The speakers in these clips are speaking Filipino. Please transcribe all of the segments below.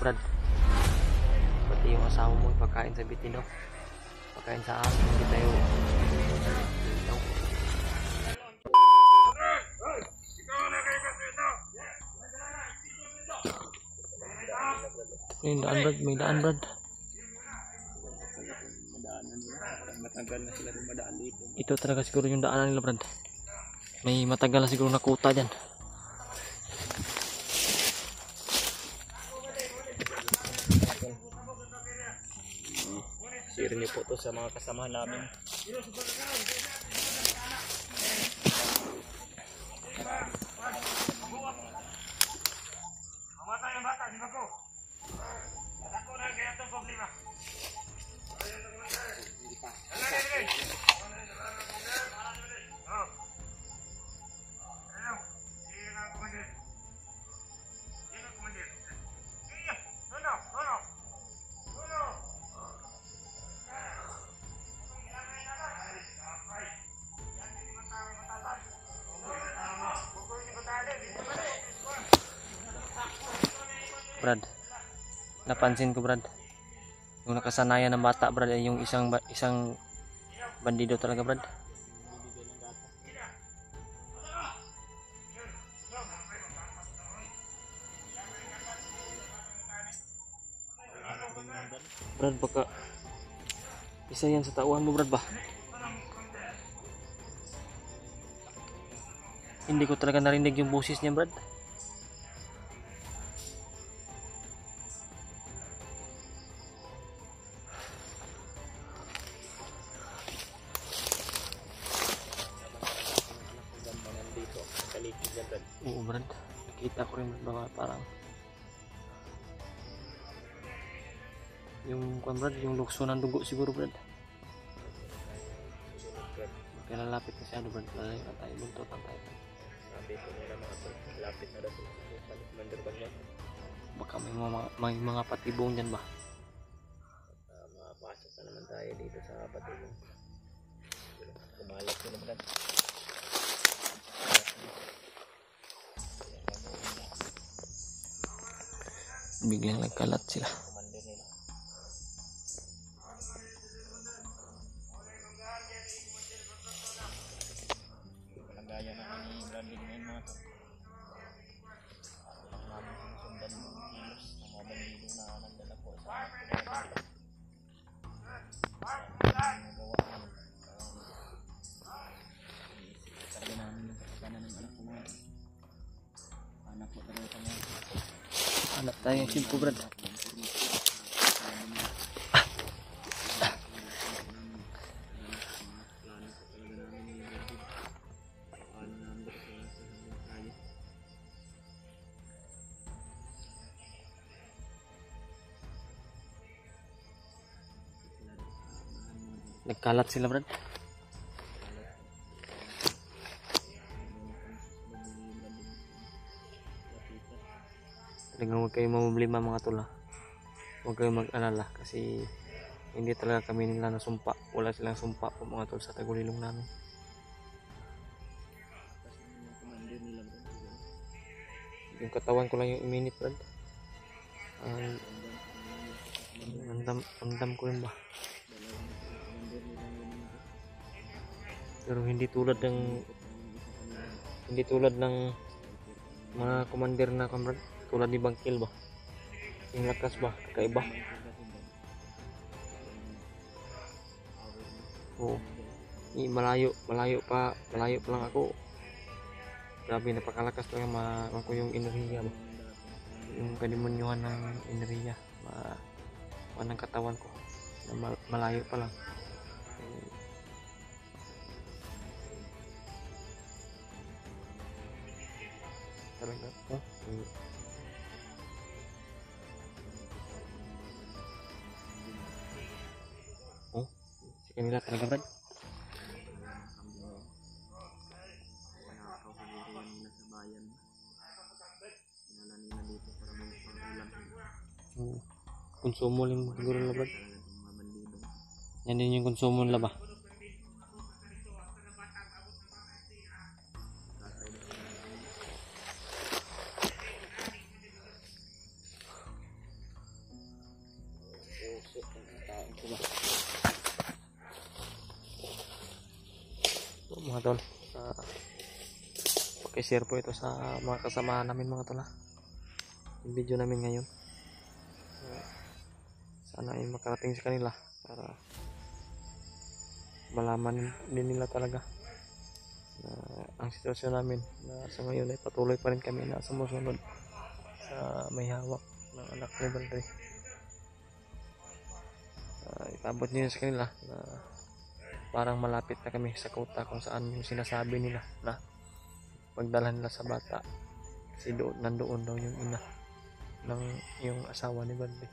Brad. Pati yung asawa mo pagkain sa bitin, no? Pagkain sa amin, hindi tayo no? May daan Brad, may daan Brad. Matagal na sila dumadaan dito. Ito talaga siguro yung daanan nila Brad. May matagal na siguro nakuta dyan. Share niyo po to sa mga kasama namin. Brad, napansin ko Brad, yung nakasanayan ng bata Brad ay yung isang bandido talaga Brad. Brad, baka isa yan sa tauhan mo Brad ba? Hindi ko talaga narinig yung boses niya Brad. Oo Brad, nakita ko rin mga parang yung Brad, yung lukso ng dugo siguro Brad. Kaya lalapit na siya Brad, lalayo na tayo, buntot ang tayo. Sabi ko nila mga to, lapit na daw sa Commander Banyan. Baka may mga patibong dyan ba? Mapasok na naman tayo dito sa patibong. Kumalat ko naman. Biglang nagkalat sila. Gaya na ni Brandon ngayon mga to. Ang namin sinusundan ng kilos ng mga bandido na nandala po sa talaga namin yung kapakanan ng anak ko mga anak po talaga kami. Hanap tayo yung simpo Brad. Nagkalat sila Brad. Talagang huwag kayong mamumblima mga tula. Huwag kayong mag-alala kasi hindi talaga kami nila nasumpa. Wala silang sumpa po mga tol sa tagulilong namin. Yung katawan ko lang yung iminit Brad. Andam ko rin ba? Pero hindi tulad ng mga commander na Brad. Tulad ni Bangkil ba? Yung lakas ba? Kakaiba. Oo. Malayo pa lang ako. Grabe, napakalakas talaga ko yung enerhiya ba? Yung kadimonyohan ng enerhiya. Ng katawan ko. Malayo pa lang. Talaga. Si kanila talaga Brad. Konsumo lang siguro nila Brad. Yan din yung konsumo nila ba? mga tol. Pakishare po ito sa mga kasamahan namin mga tol, yung video namin ngayon. Sana ay makarating sa kanila para malaman din nila talaga na ang sitwasyon namin na sa ngayon ay patuloy pa rin kami na sumusunod sa may hawak ng anak ni Balde. Ipabot niyo sa kanila na parang malapit na kami sa kuta kung saan yung sinasabi nila na pagdalhan nila sa bata kasi nandoon daw yung ina ng yung asawa ni Balde.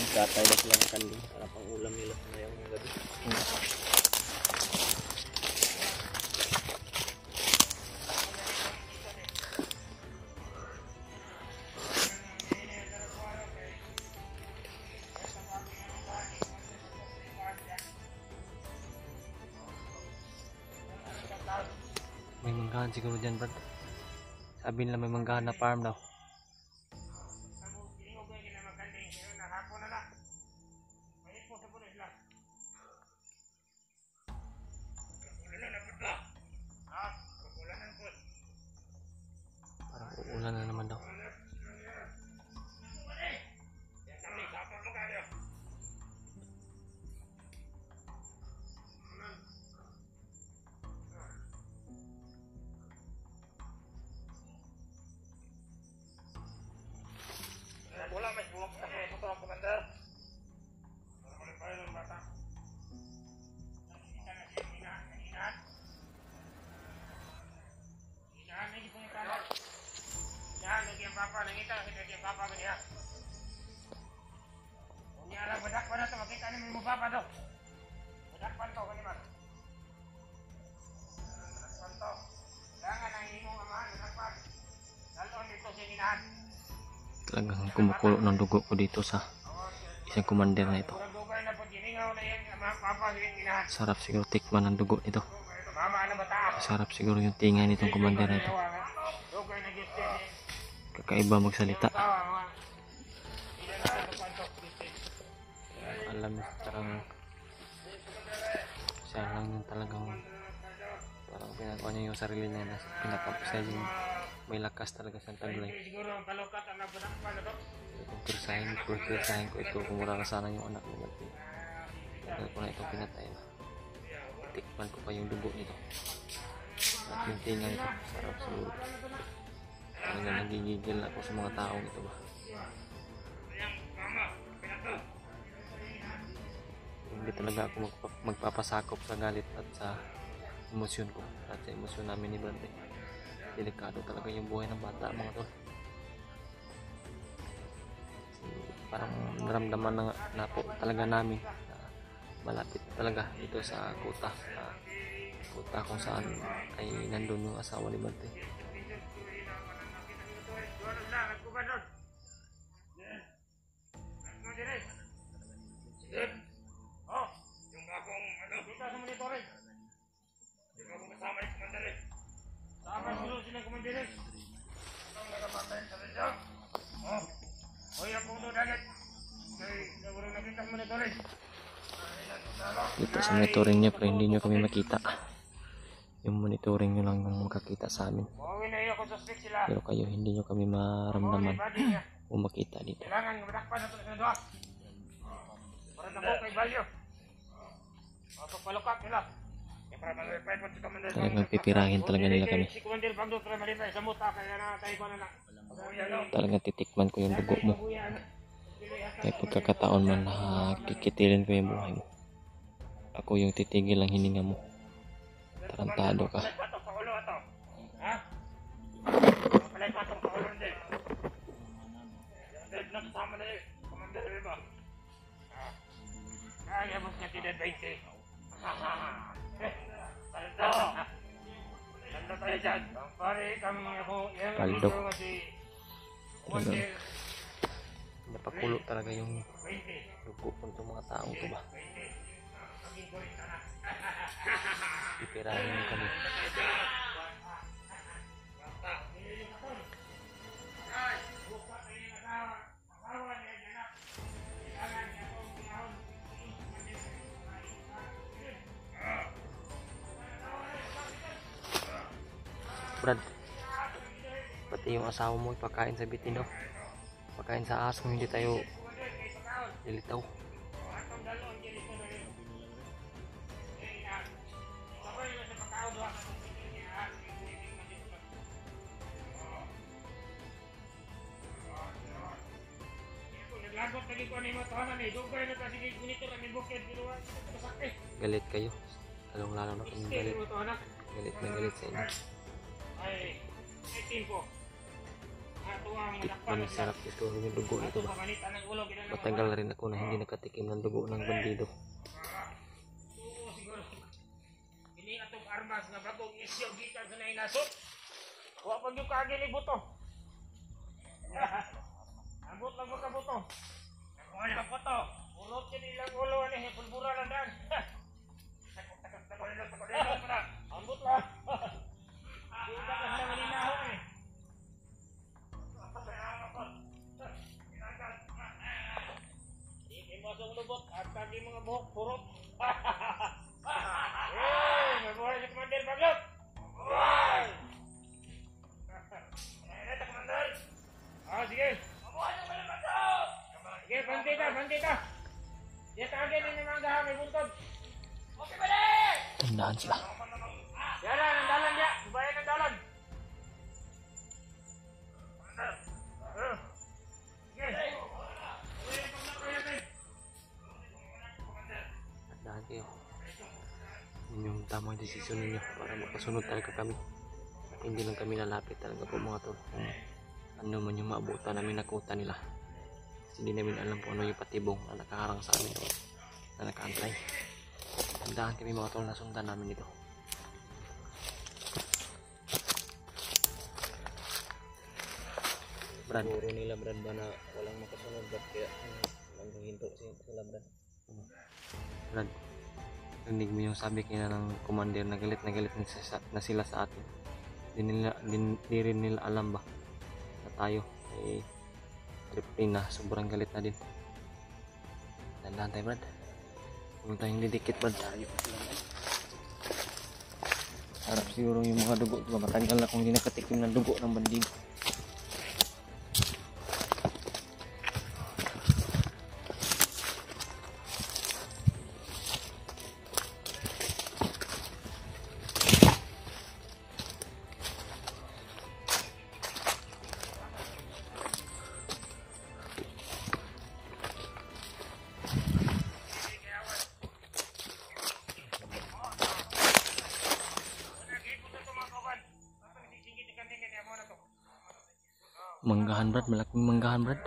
Tatay lang kanding para pang ulam nila ngayong gabi. May manggahan siguro dyan, Brad. Sabi nila may manggahan na farm daw. Parang uulan na naman daw. Wala may buwak sa ito ang komandar. Wala mo pa yung bata. Nakikita na siya hinahan. Hinahan lagi po yung kamar. Hinahan lagi ang papa. Nangita lagi ang papa niya. Kung niya lang badak pa na ito. Makita namin mo papa to. Badak pa ito. Kanimar. Badak pa ito. Kailangan ang imong amahan. Badak pa. Dalon dito siya hinahan. Talagang kumukulo ng dugo ko dito sa isang commander na ito. Sarap siguro tikman ng dugo nito. Sarap siguro yung tingay nitong commander na ito. Kakaiba magsalita. Alam mo, parang siya lang yung talagang parang pinagawa niya yung sarili niya na pinakapasay yung may lakas talaga sa taglay. Kursahin ko ito kung wala sana yung anak mo. Tagal ko na itong pinatay na. Tikman ko pa yung dugo nito. At yung tinga nito, sarap siguro. Talaga nagigigil ako sa mga taong ito ba. Hindi talaga ako magpapasakop sa galit at sa emosyon ko. At sa emosyon namin ni Brande. Delikado talaga yung buhay ng bata mga tol. Parang naramdaman na po talaga namin na malapit talaga dito sa kuta. Kuta kung saan ay nandun yung asawa ni Bante. Dito sa monitoring niya pero hindi nyo kami makita. Yung monitoring nyo lang yung makakita sa amin. Pero kayo hindi nyo kami maramdaman o makita dito. Talagang pipirahin talaga nila kami. Talagang titikman ko yung dugo mo. Kaya pagkakataon man kikitilin ko yung buhay mo. Ako yung titigil ang hininga mo. Tarantado ka. Kaya mo siya tinad 20. Tanda tayo dyan. Pare kami ako. Yan ang Paldo. ito kasi. Talagang napakulo talaga yung 20. dugo ng itong mga taong to ba. 20. Maging kulit ka na. Ipirahin mo kami. Brad, pati yung asawa mo ipakain sa bitin daw. Pakain sa ahas kung hindi tayo lilitaw. Naglagot lagi ko ni mo tahanan eh. Dugay na kasi ginito ra ni bukid pero sakit. Galit kayo. Lalong lalo na kung galit. Mo tahanan. Galit na galit sa inyo. Ay, ay timpo. Ato ang Tikman ang sarap ito yung dugo nito ba. pamanitan ng ulo ginana. Matagal na rin ako na hindi nakatikim ng dugo ng bandido. Oo, siguro. Ini atong armas nga bagong isyo gikan sa nainasot. Wa pag yung kagi ni buto. Ambot lang mo ka buto. Ako na buto. Ulot yun ilang ulo ani pulbura lang dan. Ambot lang. Kita ka lang ninaho eh. Hindi mo asong lubot at kagi mga buhok purot. Eh, mabuhay si Commander Baglot! Mabuhay! Ito, Commander! Ah, sige! Mabuhay si Commander Baglot! Sige, banti ka! Di tagin din yung mga may buntod! Okay ba din? Tandaan sila. Yan na, ng dalan niya! Subayan ng dalan! Commander! Sige! Subayan ng paglakoy natin! Tandaan kayo. Yun yung tamang desisyon ninyo para makasunod talaga kami. At hindi lang kami lalapit talaga po mga tol. Kung ano man yung maabutan namin nakuta nila. Kasi hindi namin alam kung ano yung patibong na nakaharang sa amin na nakaantay. Tandaan kami mga tol na sundan namin ito. Brad. Puro nila Brad ba na walang makasunod Brad kaya hanggang hinto sila Brad. Brad, rinig mo yung sabi kina ng commander na galit na sila sa atin. Di rin nila alam ba na tayo ay trip na sobrang galit na din. Tandaan tayo Brad. Huwag tayong didikit Brad. Harap siguro yung mga dugo. Diba matagal na kung hindi nakatikim ng dugo ng bandido. Manggahan Brad, malaking manggahan Brad.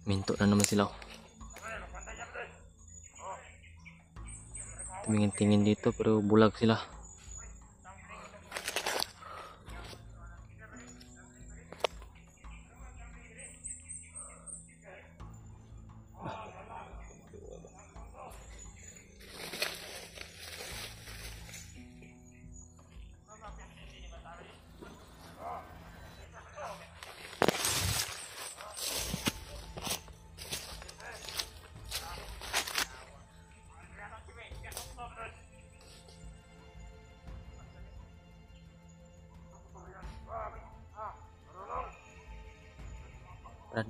Minto na naman sila. Tumingin-tingin dito pero bulag sila. Brad.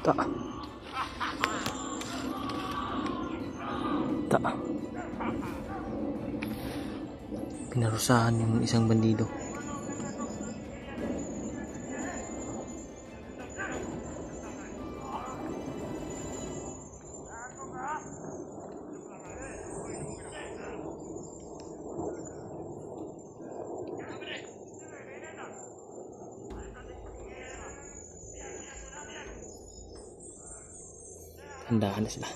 Ta. Ta. Pinarusahan yung isang bandido. Handaan na sila.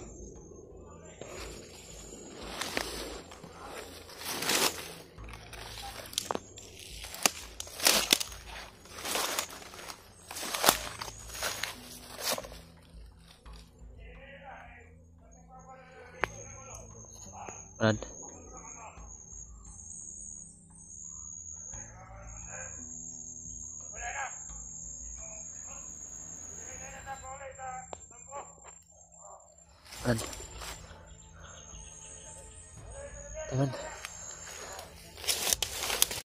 Brad. Brad. Brad.